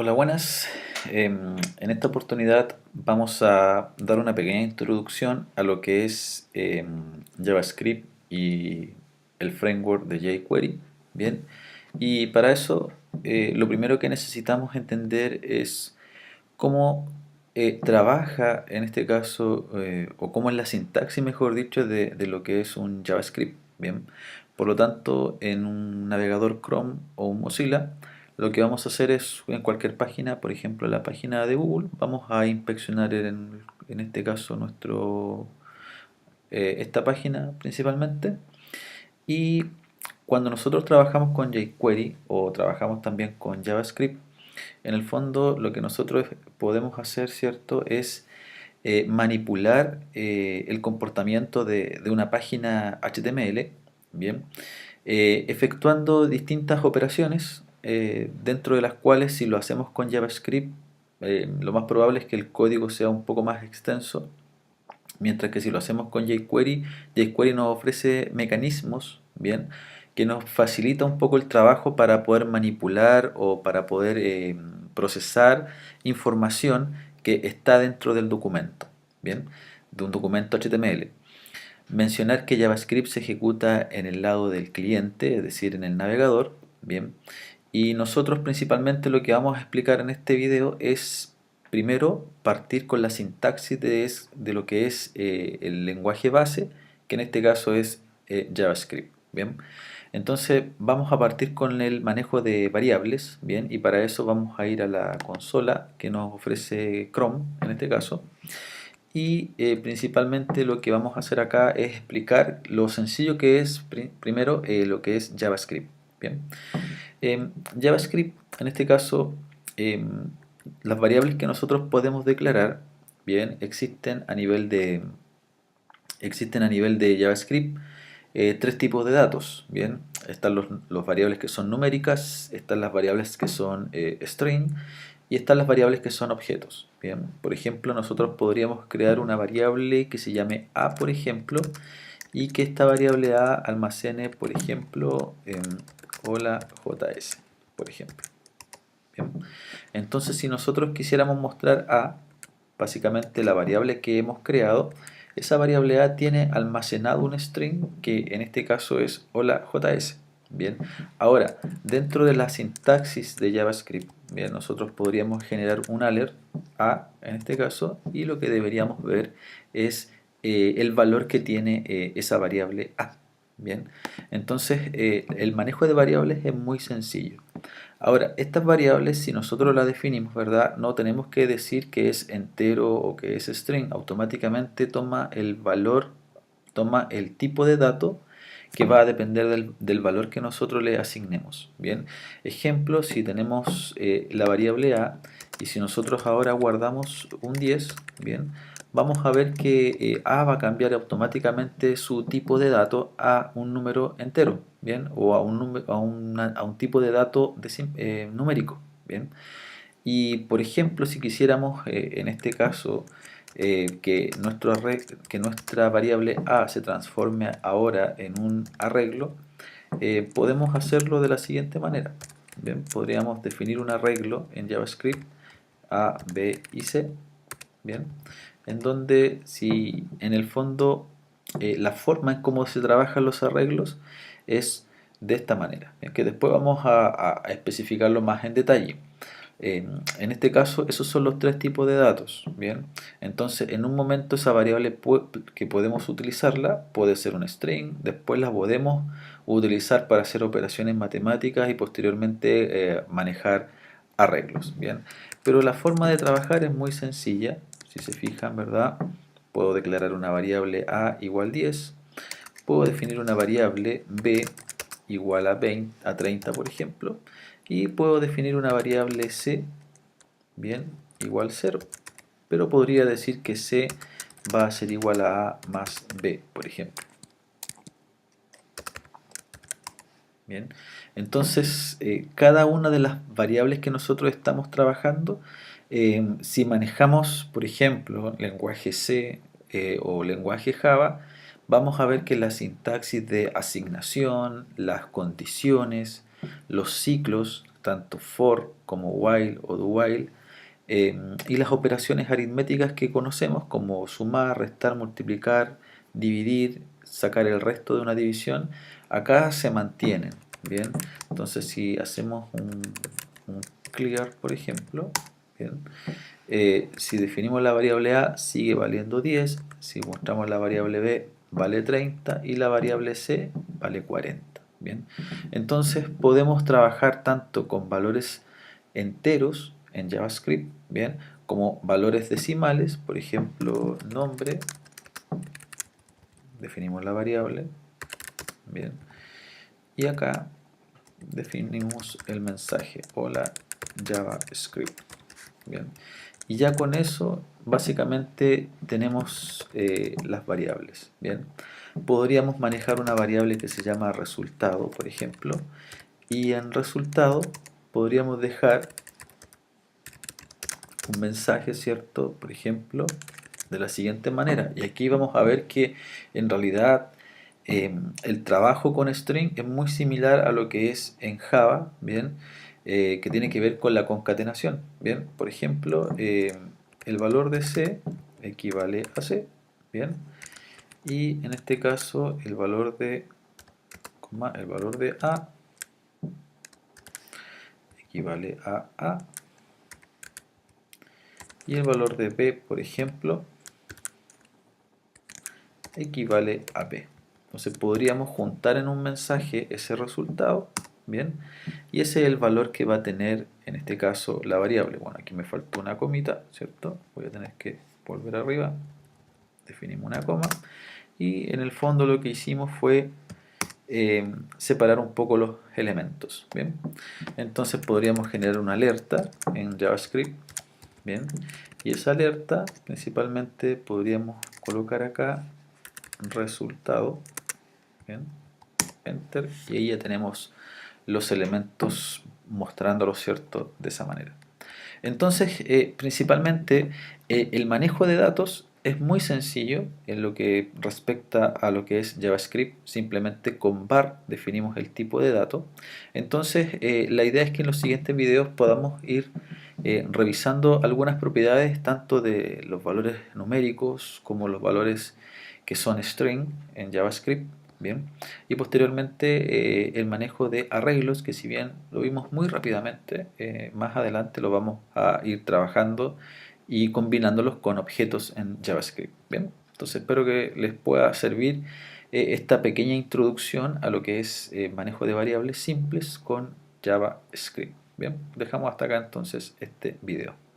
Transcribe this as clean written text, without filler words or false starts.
Hola, buenas. En esta oportunidad vamos a dar una pequeña introducción a lo que es JavaScript y el framework de jQuery. Bien, y para eso lo primero que necesitamos entender es cómo trabaja en este caso, o cómo es la sintaxis, mejor dicho, de lo que es un JavaScript. Bien, por lo tanto, en un navegador Chrome o un Mozilla, lo que vamos a hacer es en cualquier página, por ejemplo la página de Google, vamos a inspeccionar en este caso esta página principalmente. Y cuando nosotros trabajamos con jQuery o trabajamos también con JavaScript, en el fondo lo que nosotros podemos hacer, ¿cierto?, es manipular el comportamiento de una página HTML, bien, efectuando distintas operaciones, dentro de las cuales, si lo hacemos con JavaScript, lo más probable es que el código sea un poco más extenso, mientras que si lo hacemos con jQuery, jQuery nos ofrece mecanismos, bien, que nos facilita un poco el trabajo para poder manipular o para poder procesar información que está dentro del documento, bien, de un documento HTML. Mencionar que JavaScript se ejecuta en el lado del cliente, es decir, en el navegador, bien, y nosotros principalmente lo que vamos a explicar en este video es primero partir con la sintaxis de lo que es el lenguaje base, que en este caso es JavaScript, bien. Entonces vamos a partir con el manejo de variables, bien, y para eso vamos a ir a la consola que nos ofrece Chrome en este caso. Y principalmente lo que vamos a hacer acá es explicar lo sencillo que es primero lo que es JavaScript. Bien. JavaScript, en este caso, em, las variables que nosotros podemos declarar, bien, existen a nivel de JavaScript tres tipos de datos, bien. Están los variables que son numéricas, están las variables que son string y están las variables que son objetos, bien. Por ejemplo, nosotros podríamos crear una variable que se llame a, por ejemplo, y que esta variable a almacene, por ejemplo, hola JS, por ejemplo. Bien. Entonces, si nosotros quisiéramos mostrar a, básicamente la variable que hemos creado, esa variable a tiene almacenado un string que en este caso es hola JS. Bien, ahora dentro de la sintaxis de JavaScript, bien, nosotros podríamos generar un alert a en este caso, y lo que deberíamos ver es el valor que tiene esa variable a. Bien, entonces el manejo de variables es muy sencillo. Ahora, estas variables, si nosotros las definimos, ¿verdad? No tenemos que decir que es entero o que es string. Automáticamente toma el valor, toma el tipo de dato que va a depender del valor que nosotros le asignemos. Bien, ejemplo, si tenemos la variable a y si nosotros ahora guardamos un 10, bien, vamos a ver que a va a cambiar automáticamente su tipo de dato a un número entero, bien, o a a un tipo de dato numérico, bien. Y por ejemplo, si quisiéramos en este caso que nuestra variable a se transforme ahora en un arreglo, podemos hacerlo de la siguiente manera. Bien, podríamos definir un arreglo en JavaScript a, b y c, bien, en donde si en el fondo la forma en cómo se trabajan los arreglos es de esta manera, bien, que después vamos a especificarlo más en detalle. En este caso, esos son los tres tipos de datos. Bien, entonces en un momento esa variable que podemos utilizarla puede ser un string, después la podemos utilizar para hacer operaciones matemáticas y posteriormente manejar arreglos. Bien, pero la forma de trabajar es muy sencilla. Si se fijan, ¿verdad? Puedo declarar una variable a igual 10, puedo definir una variable b igual a 20, a 30, por ejemplo, y puedo definir una variable c, bien, igual 0, pero podría decir que c va a ser igual a más b, por ejemplo. Bien, entonces cada una de las variables que nosotros estamos trabajando, si manejamos, por ejemplo, lenguaje C o lenguaje Java, vamos a ver que la sintaxis de asignación, las condiciones, los ciclos, tanto for como while o do while, y las operaciones aritméticas que conocemos como sumar, restar, multiplicar, dividir, sacar el resto de una división, acá se mantienen, ¿bien? Entonces si hacemos un clear, por ejemplo, ¿bien? Si definimos la variable a, sigue valiendo 10, si mostramos la variable b, vale 30 y la variable c vale 40. Bien, entonces podemos trabajar tanto con valores enteros en JavaScript, bien, como valores decimales, por ejemplo, nombre, definimos la variable, bien, y acá definimos el mensaje, hola JavaScript, bien, y ya con eso básicamente tenemos las variables, bien. Podríamos manejar una variable que se llama resultado, por ejemplo, y en resultado podríamos dejar un mensaje, ¿cierto? Por ejemplo, de la siguiente manera. Y aquí vamos a ver que en realidad el trabajo con string es muy similar a lo que es en Java, ¿bien? Que tiene que ver con la concatenación, ¿bien? Por ejemplo, el valor de C equivale a C, ¿bien? Y en este caso el valor de A equivale a A. Y el valor de B, por ejemplo, equivale a P. Entonces podríamos juntar en un mensaje ese resultado, ¿bien? Y ese es el valor que va a tener, en este caso, la variable. Bueno, aquí me faltó una comita, ¿cierto? Voy a tener que volver arriba, definimos una coma, y en el fondo lo que hicimos fue separar un poco los elementos, ¿bien? Entonces podríamos generar una alerta en JavaScript, ¿bien? Y esa alerta principalmente podríamos colocar acá resultado, ¿bien? Enter, y ahí ya tenemos los elementos mostrándolos, ¿cierto? De esa manera. Entonces, principalmente, el manejo de datos es muy sencillo en lo que respecta a lo que es JavaScript. Simplemente con var definimos el tipo de dato. Entonces, la idea es que en los siguientes videos podamos ir revisando algunas propiedades tanto de los valores numéricos como los valores que son string en JavaScript. Bien, y posteriormente el manejo de arreglos, que si bien lo vimos muy rápidamente, más adelante lo vamos a ir trabajando y combinándolos con objetos en JavaScript. Bien, entonces espero que les pueda servir esta pequeña introducción a lo que es manejo de variables simples con JavaScript. Bien, dejamos hasta acá entonces este video.